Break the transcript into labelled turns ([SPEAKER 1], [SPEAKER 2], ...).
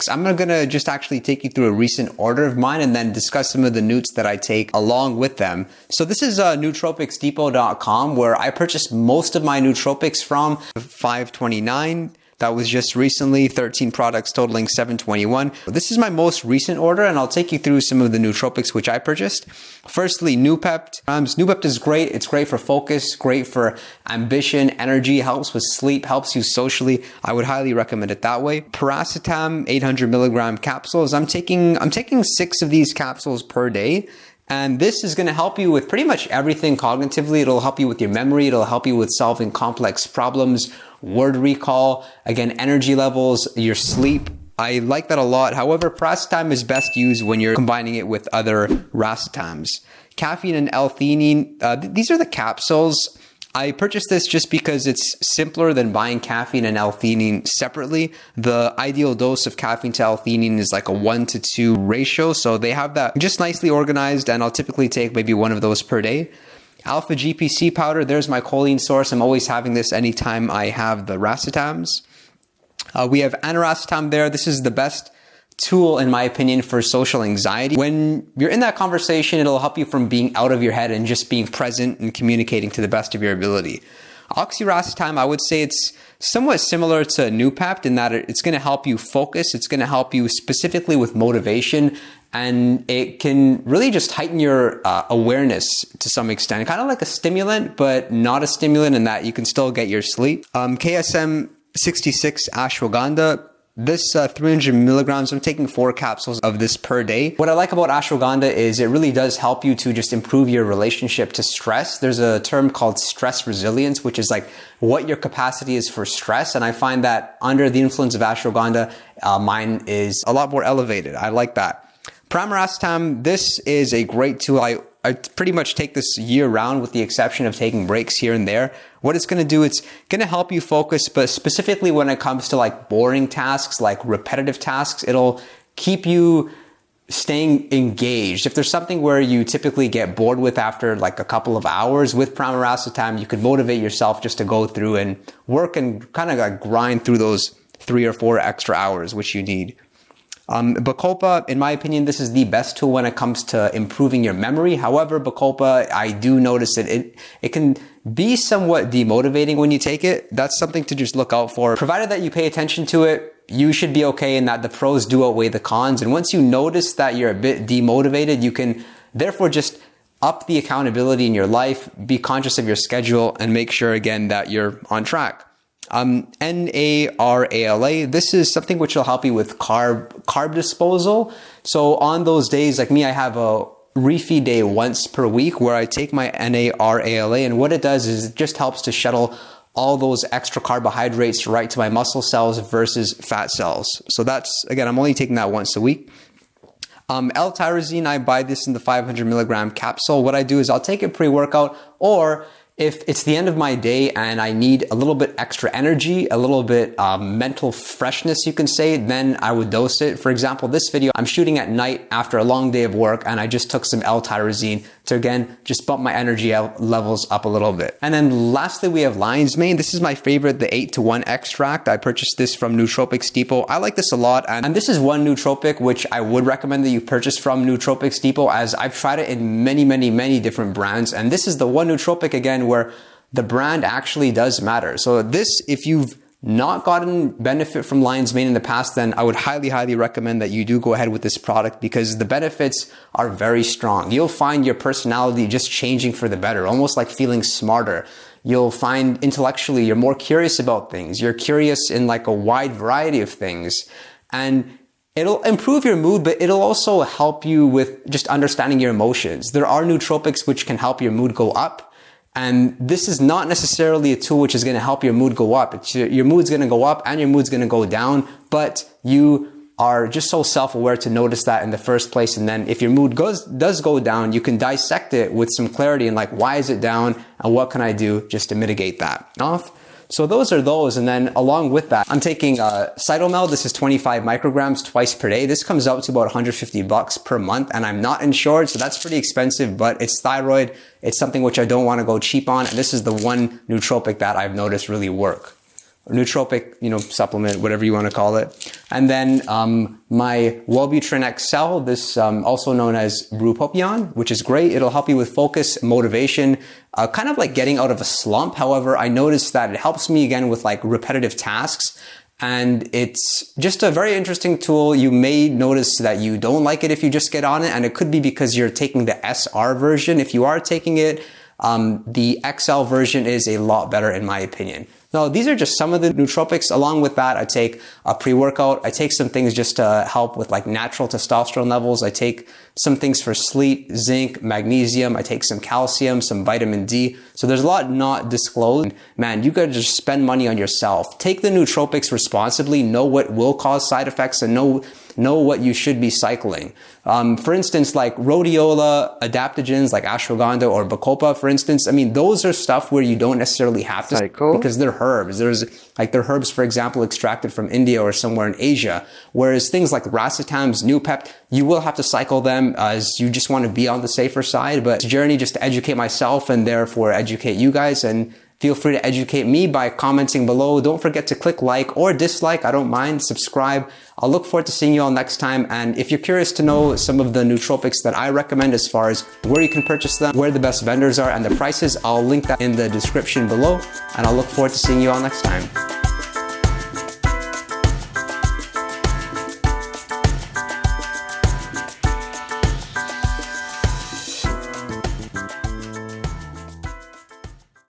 [SPEAKER 1] I'm gonna just actually take you through a recent order of mine and then discuss some of the newts that I take along with them. So this is nootropicsdepot.com, where I purchased most of my nootropics from. $529. That was just recently, 13 products totaling $721. This is my most recent order, and I'll take you through some of the nootropics which I purchased. Firstly, Noopept. Noopept is great. It's great for focus, great for ambition, energy, helps with sleep, helps you socially. I would highly recommend it that way. Paracetam, 800 milligram capsules. I'm taking 6 of these capsules per day. And this is going to help you with pretty much everything cognitively. It'll help you with your memory. It'll help you with solving complex problems, word recall, again, energy levels, your sleep. I like that a lot. However, paracetam is best used when you're combining it with other racetams. Caffeine and L-theanine, these are the capsules. I purchased this just because it's simpler than buying caffeine and L-theanine separately. The ideal dose of caffeine to L-theanine is like a 1-to-2 ratio. So they have that just nicely organized, and I'll typically take maybe one of those per day. Alpha GPC powder, there's my choline source. I'm always having this anytime I have the racetams. We have aniracetam there. This is the best tool, in my opinion, for social anxiety. When you're in that conversation, it'll help you from being out of your head and just being present and communicating to the best of your ability. Oxiracetam, I would say it's somewhat similar to Noopept in that it's going to help you focus. It's going to help you specifically with motivation, and it can really just heighten your awareness to some extent. Kind of like a stimulant, but not a stimulant in that you can still get your sleep. KSM 66 ashwagandha. This 300 milligrams, I'm taking 4 capsules of this per day. What I like about ashwagandha is it really does help you to just improve your relationship to stress. There's a term called stress resilience, which is like what your capacity is for stress. And I find that under the influence of ashwagandha, mine is a lot more elevated. I like that. Pramiracetam, this is a great tool. I pretty much take this year round with the exception of taking breaks here and there. What it's going to do, it's going to help you focus, but specifically when it comes to like boring tasks, like repetitive tasks, it'll keep you staying engaged. If there's something where you typically get bored with after like a couple of hours, with pramiracetam, you could motivate yourself just to go through and work and kind of like grind through those 3 or 4 extra hours, which you need. Bacopa, in my opinion, this is the best tool when it comes to improving your memory. However, Bacopa, I do notice that it can be somewhat demotivating when you take it. That's something to just look out for. Provided that you pay attention to it, you should be okay, and that the pros do outweigh the cons. And once you notice that you're a bit demotivated, you can therefore just up the accountability in your life, be conscious of your schedule, and make sure again that you're on track. NARALA, this is something which will help you with carb disposal. So on those days, like me, I have a refeed day once per week where I take my NARALA, and what it does is it just helps to shuttle all those extra carbohydrates right to my muscle cells versus fat cells. So that's, again, I'm only taking that once a week. L-tyrosine, I buy this in the 500 milligram capsule. What I do is I'll take it pre-workout, or if it's the end of my day and I need a little bit extra energy, a little bit mental freshness, you can say, then I would dose it. For example, this video I'm shooting at night after a long day of work, and I just took some L-tyrosine to, again, just bump my energy levels up a little bit. And then lastly, we have lion's mane. This is my favorite, the 8-to-1 extract. I purchased this from Nootropics Depot. I like this a lot. And this is one nootropic which I would recommend that you purchase from Nootropics Depot, as I've tried it in many different brands. And this is the one nootropic, again, where the brand actually does matter. So this, if you've not gotten benefit from lion's mane in the past, then I would highly recommend that you do go ahead with this product, because the benefits are very strong. You'll find your personality just changing for the better, almost like feeling smarter. You'll find intellectually you're more curious about things. You're curious in like a wide variety of things. And it'll improve your mood, but it'll also help you with just understanding your emotions. There are nootropics which can help your mood go up. And this is not necessarily a tool which is going to help your mood go up. Your mood's going to go up and your mood's going to go down, but you are just so self-aware to notice that in the first place. And then if your mood does go down, you can dissect it with some clarity and like, why is it down and what can I do just to mitigate that off? So those are those. And then along with that, I'm taking Cytomel. This is 25 micrograms twice per day. This comes out to about $150 per month, and I'm not insured, so that's pretty expensive, but it's thyroid. It's something which I don't want to go cheap on. And this is the one nootropic that I've noticed really work. nootropic, supplement, whatever you want to call it. And then my Wellbutrin XL, this also known as Bupropion, which is great. It'll help you with focus, motivation, kind of like getting out of a slump. However, I noticed that it helps me again with like repetitive tasks. And it's just a very interesting tool. You may notice that you don't like it if you just get on it, and it could be because you're taking the SR version. If you are taking it, the XL version is a lot better in my opinion. Now, these are just some of the nootropics. Along with that, I take a pre-workout. I take some things just to help with like natural testosterone levels. I take some things for sleep, zinc, magnesium. I take some calcium, some vitamin D. So there's a lot not disclosed. Man, you gotta just spend money on yourself. Take the nootropics responsibly, know what will cause side effects, and know what you should be cycling. For instance, like rhodiola, adaptogens like ashwagandha or bacopa, for instance, I mean, those are stuff where you don't necessarily have to cycle because they're herbs. They're herbs, for example, extracted from India or somewhere in Asia. Whereas things like racetams, Noopept, you will have to cycle them as you just want to be on the safer side. But it's a journey just to educate myself and therefore educate you guys. And feel free to educate me by commenting below. Don't forget to click like or dislike. I don't mind. Subscribe. I'll look forward to seeing you all next time. And if you're curious to know some of the nootropics that I recommend as far as where you can purchase them, where the best vendors are, and the prices, I'll link that in the description below. And I'll look forward to seeing you all next time.